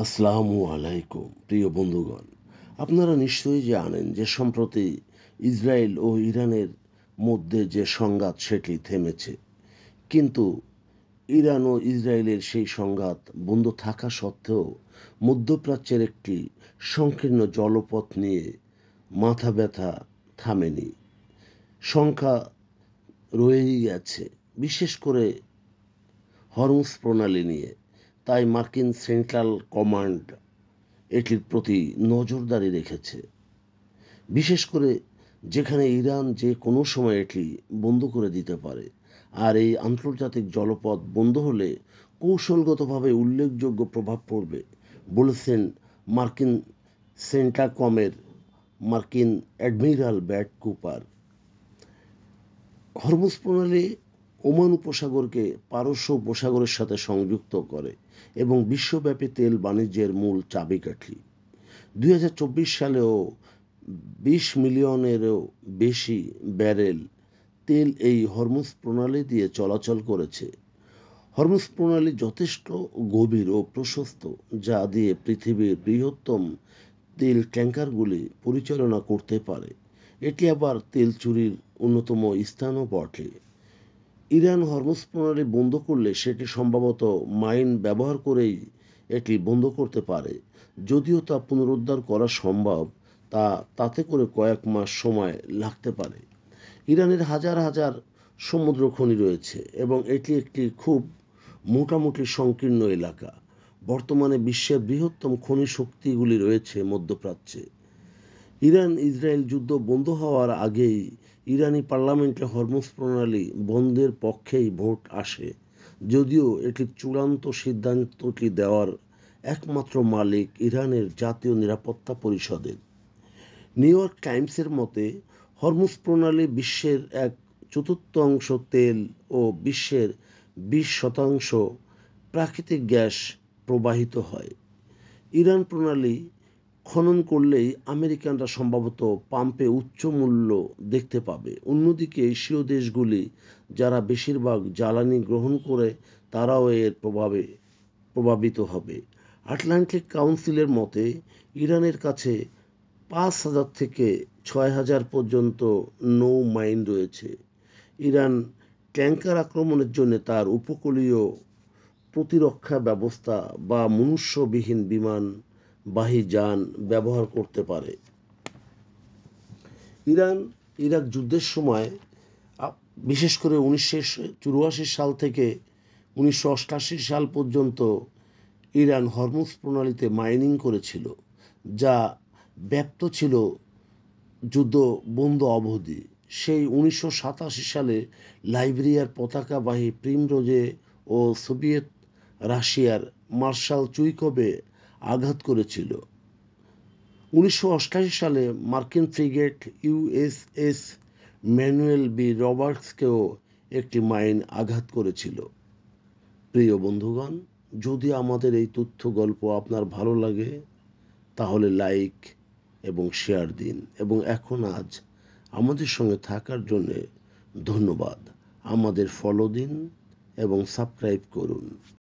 আসসালামু আলাইকুম প্রিয় বন্ধুগণ। আপনারা নিশ্চয়ই জানেন যে সম্প্রতি ইসরায়েল ও ইরানের মধ্যে যে সংঘাত সেটি থেমেছে, কিন্তু ইরান ও ইসরায়েলের সেই সংঘাত বন্ধ থাকা সত্ত্বেও মধ্যপ্রাচ্যের একটি সংকীর্ণ জলপথ নিয়ে মাথা ব্যথা থামেনি। সংখ্যা রয়েই গেছে, বিশেষ করে হরমুজ প্রণালী নিয়ে। তাই মার্কিন সেন্ট্রাল কমান্ড এটির প্রতি নজরদারি রেখেছে, বিশেষ করে যেখানে ইরান যে কোনো সময় এটি বন্ধ করে দিতে পারে। আর এই আন্তর্জাতিক জলপথ বন্ধ হলে কৌশলগতভাবে উল্লেখযোগ্য প্রভাব পড়বে বলেছেন মার্কিন সেন্টাকমের মার্কিন অ্যাডমিরাল ব্র্যাড কুপার। হরমুজ প্রণালী ওমান উপসাগরকে পারস্য উপসাগরের সাথে সংযুক্ত করে এবং বিশ্বব্যাপী তেল বাণিজ্যের মূল চাবিকাঠি। 2024 সালেও 20 মিলিয়নেরও বেশি ব্যারেল তেল এই হরমুজ প্রণালী দিয়ে চলাচল করেছে। হরমুজ প্রণালী যথেষ্ট গভীর ও প্রশস্ত, যা দিয়ে পৃথিবীর বৃহত্তম তেল ট্যাঙ্কারগুলি পরিচালনা করতে পারে। এটি আবার তেল চুরির অন্যতম স্থানও বটে। ইরান হরমুজ প্রণালী বন্ধ করলে সেটি সম্ভবত মাইন ব্যবহার করেই এটি বন্ধ করতে পারে। যদিও তা পুনরুদ্ধার করা সম্ভব, তাতে করে কয়েক মাস সময় লাগতে পারে। ইরানের হাজার হাজার সমুদ্র খনি রয়েছে এবং এটি একটি খুব মোটামুটি সংকীর্ণ এলাকা। বর্তমানে বিশ্বের বৃহত্তম খনি শক্তিগুলি রয়েছে মধ্যপ্রাচ্যে। ইরান ইসরায়েল যুদ্ধ বন্ধ হওয়ার আগেই ইরানি পার্লামেন্টে হরমুজ প্রণালী বন্ধের পক্ষেই ভোট আসে, যদিও এটির চূড়ান্ত সিদ্ধান্তটি দেওয়ার একমাত্র মালিক ইরানের জাতীয় নিরাপত্তা পরিষদের। নিউ ইয়র্ক টাইমসের মতে, হরমুজ প্রণালী বিশ্বের 1/4 তেল ও বিশ্বের 20% প্রাকৃতিক গ্যাস প্রবাহিত হয়। ইরান প্রণালী খনন করলেই আমেরিকানরা সম্ভবত পাম্পে উচ্চ মূল্য দেখতে পাবে। অন্যদিকে এশীয় দেশগুলি, যারা বেশিরভাগ জ্বালানি গ্রহণ করে, তারাও এর প্রভাবে প্রভাবিত হবে। আটলান্টিক কাউন্সিলের মতে, ইরানের কাছে 5,000 থেকে 6,000 পর্যন্ত নৌ মাইন রয়েছে। ইরান ট্যাঙ্কার আক্রমণের জন্য তার উপকূলীয় প্রতিরক্ষা ব্যবস্থা বা মনুষ্যবিহীন বিমানবাহী যান ব্যবহার করতে পারে। ইরান ইরাক যুদ্ধের সময় বিশেষ করে 1984 সাল থেকে 1988 সাল পর্যন্ত ইরান হরমুজ প্রণালীতে মাইনিং করেছিল, যা ব্যাপ্ত ছিল যুদ্ধ বন্ধ অবধি। সেই 1987 সালে লাইবেরিয়ার পতাকাবাহী প্রিমরোজে ও সোভিয়েত রাশিয়ার মার্শাল চুইকভে আঘাত করেছিল। 1988 সালে মার্কিন ফ্রিগেট ইউএসএস ম্যানুয়েল বি রবার্টসকেও একটি মাইন আঘাত করেছিল। প্রিয় বন্ধুগণ, যদি আমাদের এই তথ্য গল্প আপনার ভালো লাগে, তাহলে লাইক এবং শেয়ার দিন। এবং আজ আমাদের সঙ্গে থাকার জন্য ধন্যবাদ। আমাদের ফলো দিন এবং সাবস্ক্রাইব করুন।